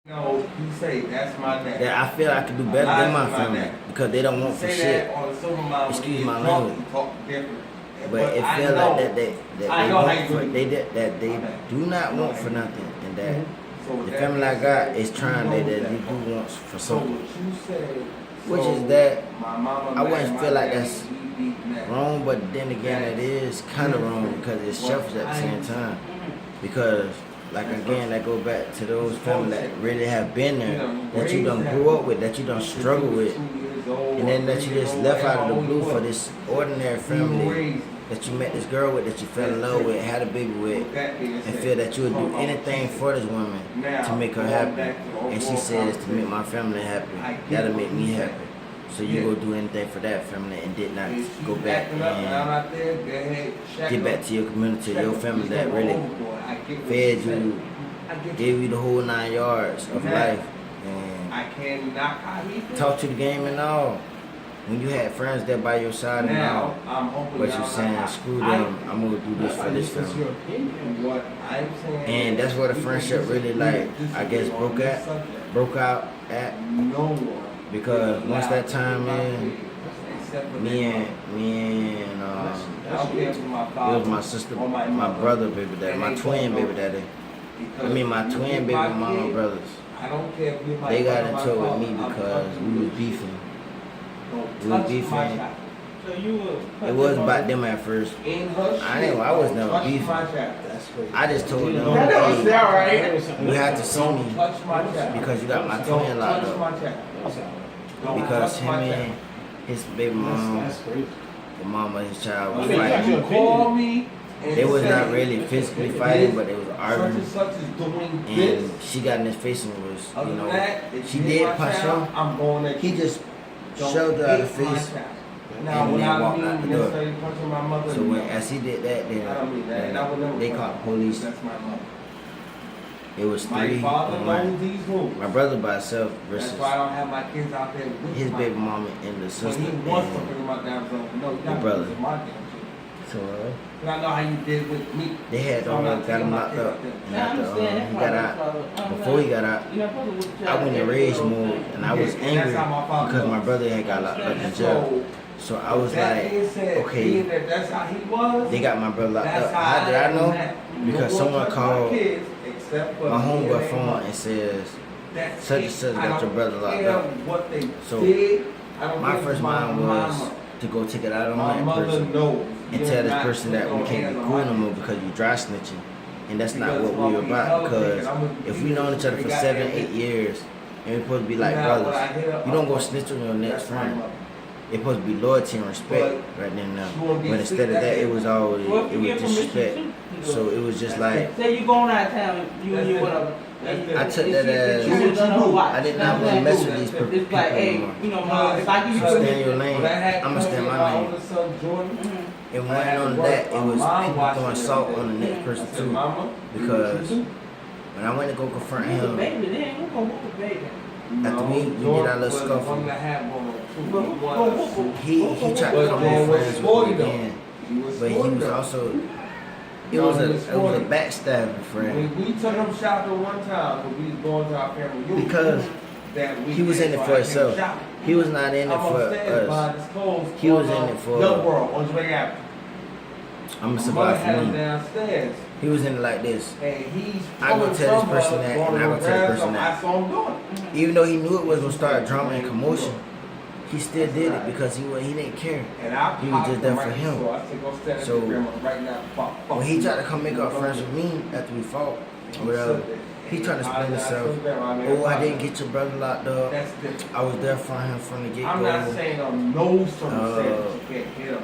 No, you say that's my dad. That I feel I could do better than my family because they don't want for shit. Excuse my language. But it feels like that they do not want for nothing, and that the family I got is trying that they do want for something. Which is that I wouldn't feel like that's wrong, but then again it is kind of wrong because it's selfish at the same time. Because like again, that go back to those families that really have been there, that you done grew up with, that you done struggle with, and then that you just left out of the blue for this ordinary family that you met this girl with, that you fell in love with, had a baby with, and feel that you would do anything for this woman to make her happy. And she says to make my family happy, that'll make me happy. So you go do anything for that family and did not go back and get back to your community, your family that really fed you, gave you the whole 9 yards of life, and taught you the game and all. When you had friends there by your side and all, but you saying, screw them, I'm gonna do this for this family. And that's where the friendship really, like, I guess broke out at. Because once that time in, me and it was my sister, my brother baby daddy, my twin baby daddy. My twin baby mama brothers. They got into it with me because we was beefing. It was about them at first. I was never beefing. I just told them, hey, you have to see me because you got my twin locked up. Because him and his baby mom, the mama, his child was fighting. They was not really physically fighting, but they was arguing. And she got in his face and was, she did punch him. He just shoved her out of the face and then walked out the door. So as he did that, then they called the police. It was 3 on 1. My brother by himself versus his baby mama and the sister and the brother. So I know how you did with me. They had got him locked up. And after he got out, before he got out, I went in rage mode and I was angry because my brother had got locked up in jail. So I was like, okay, they got my brother locked up. How did I know? Because someone called my homeboy phone and says, such and such got your brother locked up. So my first mind was to go take it out on that person and tell this person that we can't be cool no more because you dry snitching. And that's not what we were about, because if we known each other for 7, 8 years and we're supposed to be like brothers, you don't go snitch on your next friend. It's supposed to be loyalty and respect right then and now. But instead of that, it was disrespect. So it was just like, say you going out of town, you and your whatever. I took that as I did not want to mess with these people It's like, hey, anymore. if I give you Stay in your lane, I'm gonna stay in my lane. And when on that, it was people throwing salt on the next person too, because when I went to go confront him, after we did our little scuffle, he tried to come on friends with me again, but he was also. It was a backstabbing friend. We took him shopping one time when we was going to our family. Because he was in it for himself. He was not in it for us. He was in it for I'm gonna survive for me. He was in it like this. I go tell this person that, and I go tell the person that. Even though he knew it was gonna start drama and commotion, he still did it because he didn't care. He was just there for him. So when he tried to come make up friends with me after we fought, whatever, he tried to explain himself. Oh, I didn't get your brother locked up. I was there for him from the get-go. I'm not saying on no circumstance you can't hit him.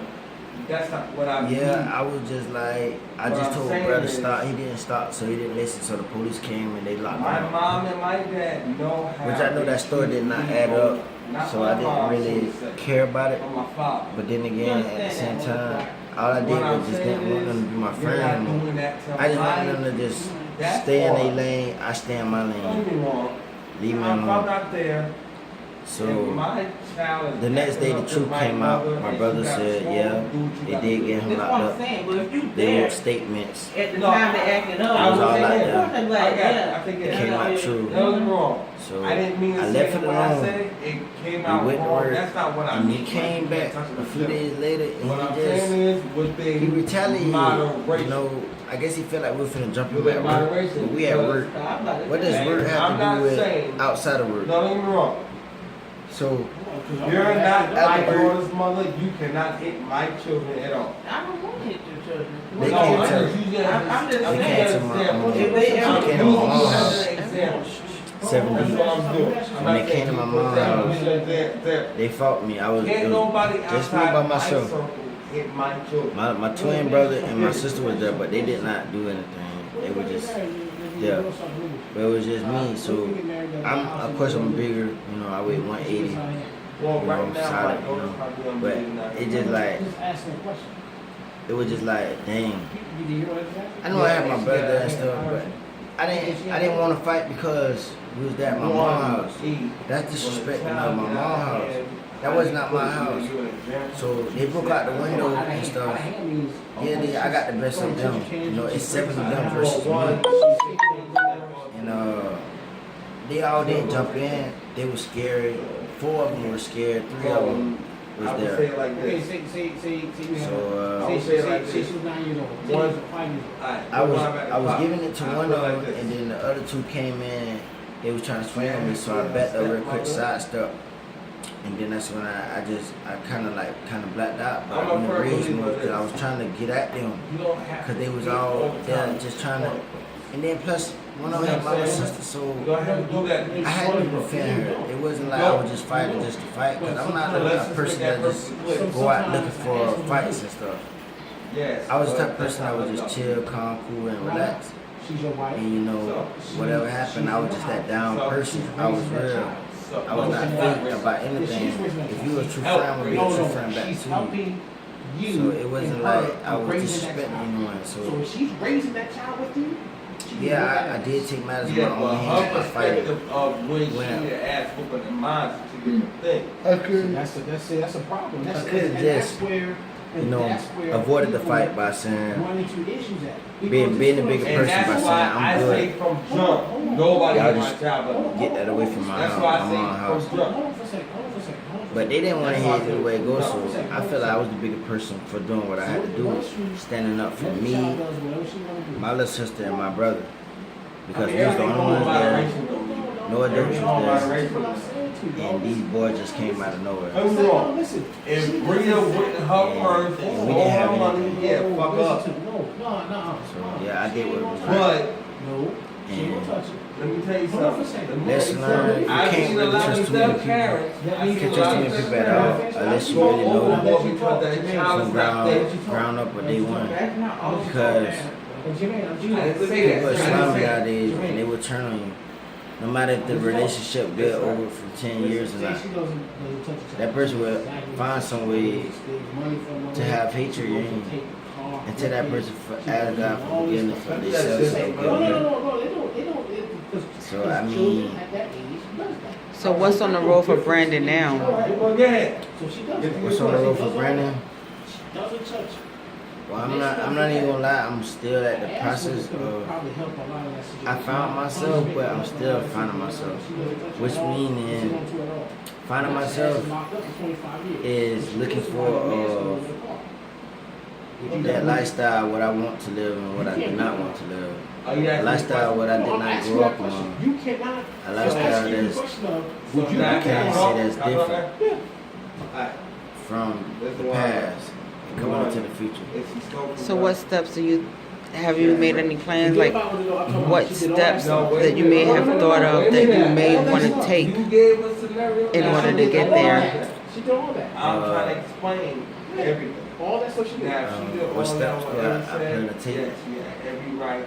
That's not what I mean. Yeah, I was just like, I just told my brother to stop. He didn't stop, so he didn't listen. So the police came and they locked him up. My mom and my dad know how. Which I know that story did not add up. So I didn't really care about it. But then again, at the same time, all I did was just didn't want them to be my friend anymore. I just wanted them to just stay in their lane. I stay in my lane. Leave me alone. So my child is the next day the acting truth up came with my out. mother, My and brother she got said, strong, yeah, do what you they gotta did do. get him That's locked what I'm up. saying. But if you They there wrote statements. at the No, time they acted up, I was all saying like that. that. of course I'm like, I yeah. think It came out true. that was wrong. So I didn't mean to I say left it it when I alone. said it. It came We out went to wrong. work, That's not what I and mean. he came back a few days later, and What I'm he just saying is, within he retaliated. moderation. You know, I guess he felt like we were finna jump him Within at work, moderation, but we at because work. I'm about to What does say, work I'm have to not do with saying- outside of work? Don't get me wrong. So You're not my After work- daughter's mother. You cannot hit my children at all. I don't want to hit your children. They No, can't I'm tell. just using it as I'm just I'm saying. using it as an They example. came to my- They I'm came to using my you mom's as house. an example. 7 That's deep. what I'm doing. I'm When not they came to saying my you mom's put that house, on there. They fought me. I was, Can't it was nobody just me outside by my myself. circle hit my children. My twin brother and my sister was there, but they did not do anything. They were just there. But it was just me. So of course I'm bigger. You know, I weigh 180. Well, You know, right now, solid, my you know. daughter's probably on But million now. it just like it was just like, dang. I know I had my brother and stuff, but I didn't want to fight because we was at my mom's house. That's disrespecting of my mom's house. That was not my house. So they broke out the window and stuff. Yeah, I got the best of them. You know, it's 7 of them versus me. And they all didn't jump in. They were scared. 4 of them were scared. 3 of them was I would there. say it like this. I was giving it to one of them, and then the other 2 came in. They was trying to swing on me, so I backed up real quick, sidestep, and then that's when I kind of blacked out. But I went in rage mode because I was trying to get at them because they was all there just trying to. And then plus one of them had my little sister, so You don't have to do that. I had to defend her. It wasn't like I was just fighting just to fight, because I'm not a person that just go out looking for fights and stuff. Yes. I was the type of person that would just chill, calm, cool, and relax. And you know, whatever happened, I was just that down person. I was real. I was not fake about anything. If you a true friend, I would be a true friend back to you. So it wasn't like I was disrespecting anyone. So So if she's raising that child with you, yeah, I did take matters in my Yeah, own but hands her by fighting. perspective of when she When- need to ask whooping and mine to get the thing. I could, that's a problem. I could've just, avoided the fight by saying, run into issues at. being a bigger And person by that's saying why I'm I say good. from jump, nobody Y'all hit my just child but get that away from my That's house, why my I say mom's house. from jump. Hold on for a second. But they didn't want to hear it the way it goes, so I felt like I was the bigger person for doing what I had to do, standing up for me, my little sister, and my brother. Because we was the only ones there, no adults was there, and these boys just came out of nowhere. What's wrong? If Bria went her purse and we didn't have all her money, anything. yeah, fuck up. No. So yeah, I did what was right. But No, she ain't gonna touch it. let me tell you Hold on for a something. second. Lesson learned, you I've can't seen a really lot trust of too many step people. parents. You I've can't seen a trust lot too of many step people at parents all, unless you go really know them overboard because their child from is not there. ground up what they want. That's not all. Because But Jermaine, I didn't say people are that. slimy nowadays, and they will turn on you. No matter if the relationship built over for 10 years or not. That person will find some way to have hatred in you until that person ask God for forgiveness for themselves. So No, they don't. So, I mean- So what's on the road for Brandon now? Well, go ahead. So she does. what's on the road for Brandon? She doesn't touch. Well, I'm not even gonna lie. I'm still at the process of. I found myself, but I'm still finding myself. Which meaning finding myself is looking for that lifestyle, what I want to live and what I do not want to live. A lifestyle what I did not grow up on. You cannot. A lifestyle that's Would you I can't say that's different Alright. from the past and coming into the future. So what steps have you made any plans? Like what steps that you may have thought of that you may want to take in order to get there? She did all that. I'm trying to explain everything. All that stuff she did. Now, she did What all steps that, do I what plan Ellen to said. take? Yes, she had every right.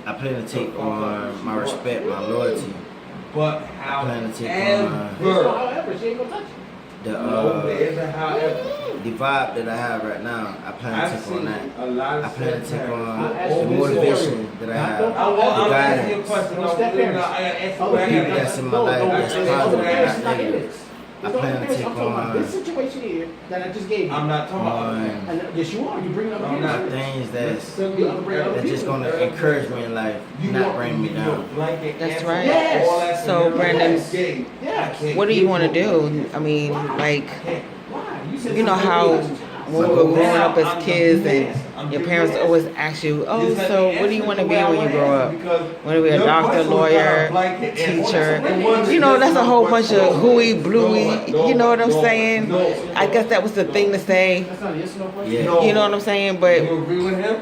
I plan to take on my respect, my loyalty. But plan to take However, she ain't gonna touch it. the vibe that I have right now, I plan to take on that. A lot of I plan to take step on parents. the motivation that I have, the guidance, people that's in my life that's positive, not negative. I plan to take on this situation here that I just gave you. I'm not talking about that. And yes, you are. You bring up I'm not. things that's that's just gonna encourage me in life, not bring me down. That's right. Yes. So, Brandon, Yes. what do you want to do? I mean, like, Why? said you know how when we were growing up as kids and your parents always ask you, oh, so what do you want to be when you grow up? Want to be a doctor, lawyer, teacher? You know, that's a whole bunch of hooey, bluey, you know what I'm saying? I guess that was the thing to say, That's not a yes or no question. Yeah. you know what I'm saying? But You agree with him?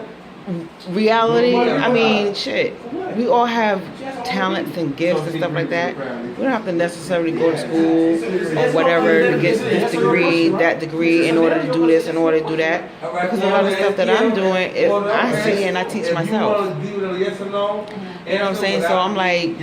reality, I mean, shit, we all have talents and gifts and stuff like that. We don't have to necessarily go to school or whatever to get this degree, that degree in order to do this, in order to do that. Because a lot of stuff that I'm doing, I see and I teach myself. You know what I'm saying? So I'm like,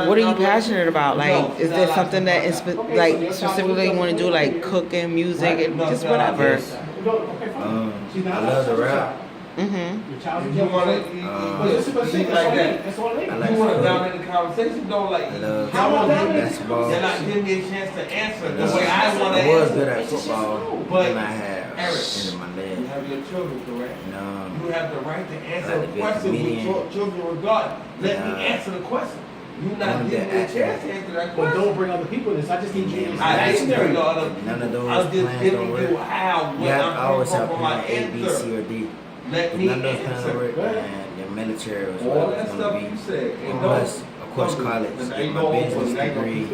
what are you passionate about? Like, is there something that is like specifically you want to do, like cooking, music, and just whatever? I love the rap. Mm-hmm. Your child's You want to see like that. That's all they I like You want to food. dominate the conversation, though, like I love how want to basketball. They're not giving me a chance to answer the I way I want to was answer. good at football, But, and I had Eric, into my You leg. have your children, correct? And, You have the right to answer I like the to be a question with comedian. your children regard. Let me Yeah. answer the question. You're I not wanna be giving an me a actor. chance to answer that But question. don't bring other people in this. I just need you to Yeah, I That's didn't scary. bring no other. None of those I'm just plans giving don't you work. how You when have to I'm always coming have from my plan A, B, answer. C, or D. Let If me none of those plans answer. work, Go ahead. and your military was All what that it's stuff going you to be. said. And plus, of course, college, get my business degree,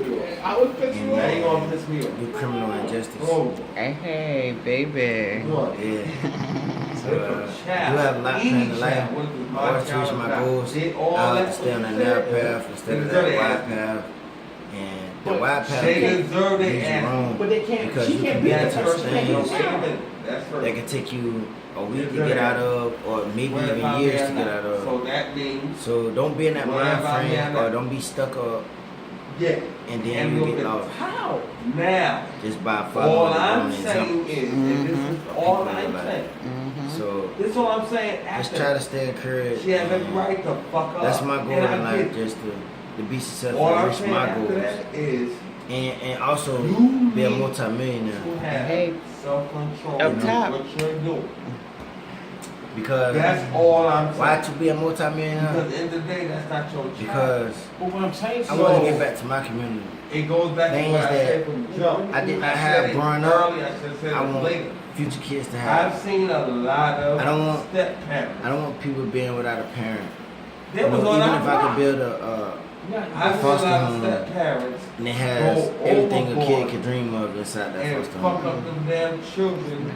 I would piss you Now you off. gonna piss me off. do criminal injustice. Oh, Hey, baby. look. Yeah. So, you have a lot planned in life. I want to reach my goals. I have to stay on the narrow path instead of that wide path. And the wide path They can deserve lead it, you and wrong But they can't. because She you can't can be be that into person. She can't be things that's her. that can take you a week to get out of, or maybe even years to get out of. So that means, So don't be in that Where mind am I frame, now? or don't be stuck up yeah. and then you get lost How? Now, just by all following the I'm wrong saying examples. is, and this is all I'm saying. Mm-hmm. So This is all I'm saying. just After try to stay encouraged. she has every and right to fuck up. That's my goal And I in life, get it. just to be successful All and I'm reach saying my after goals, that is and also you be a need multimillionaire. to have Hey. self-control. Up in top. What you're doing. Because That's all I'm saying. why to be a Because multimillionaire? at the end of the day, that's not your job. Because But what I'm saying I is, want to get back to my community. It goes back to Things what I that said from the jump. I did not I have said it growing up. early, I should have said I it want later. future kids to I've have. seen a lot of I don't want- step parents. I don't want people being without a parent. There You was know, on even our if I could block. build I've seen a foster lot of home step parents and it has Go everything a kid overboard could dream of inside that and foster fuck home. up them damn children.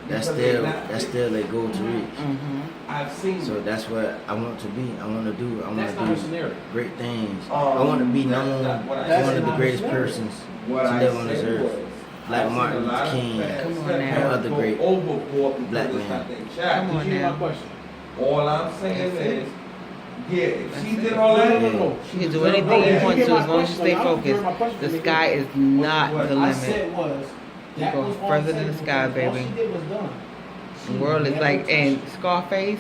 That's because they're still not- that's still their goal to reach. Mm-hmm. I've seen So that's what I want to be. I want to do. I want that's to not her do scenario. great things. I want to be that's known not what I as That's one of the not greatest scenario. persons What to I live on this said earth. was, Like I've seen Martin a lot Luther of King step Come on parents now. Other go great overboard because black it's men. not their Come child. on Did you hear my now. question? All I'm saying That's it. is, yeah, if That's she it. did all that, No. You can do anything you want to as long as you stay I don't hear focused. my question. The sky is not the What I limit. said was, You that go was all further I than said the sky, because all baby. she did was done. The world is like, and Scarface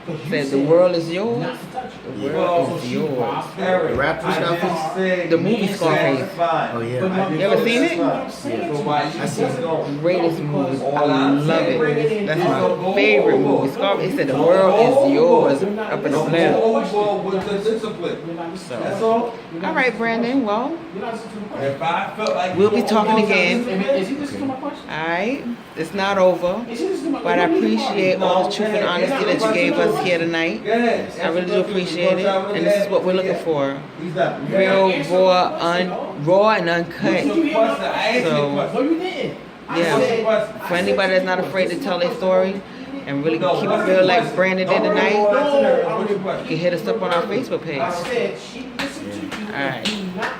You said, the world is yours. not to touch it. The Well, world is yours. Eric, The rapper I Scarface? just said The movie you Scarface. said fine. Oh yeah. But no, You ever seen it? So why you I seen just it. going? Greatest No, movie. because I all I'm love saying it. That's is don't my go favorite overboard. movie. Scarface said, the Don't world go is yours. overboard. Up in the Don't blue. go overboard with the discipline. So. That's all. All right, Brandon. Well, You're not listening to the question. If I felt like We'll you be were talking overboard again. with the discipline, Is he listening to my question? all right. It's not over. Is he listening to my But I question? appreciate all the truth and honesty that you gave us here tonight. Go ahead. I really do appreciate it. And this is what we're looking for. He's not. Real, raw and What's uncut. your question? I asked you So- a question. No, you didn't. I Yeah. said- For anybody that's not afraid to tell their story and really keep it real like Brandon did tonight, What's your you question? can hit us up on our Facebook page. I said she listened to you. All right. Do not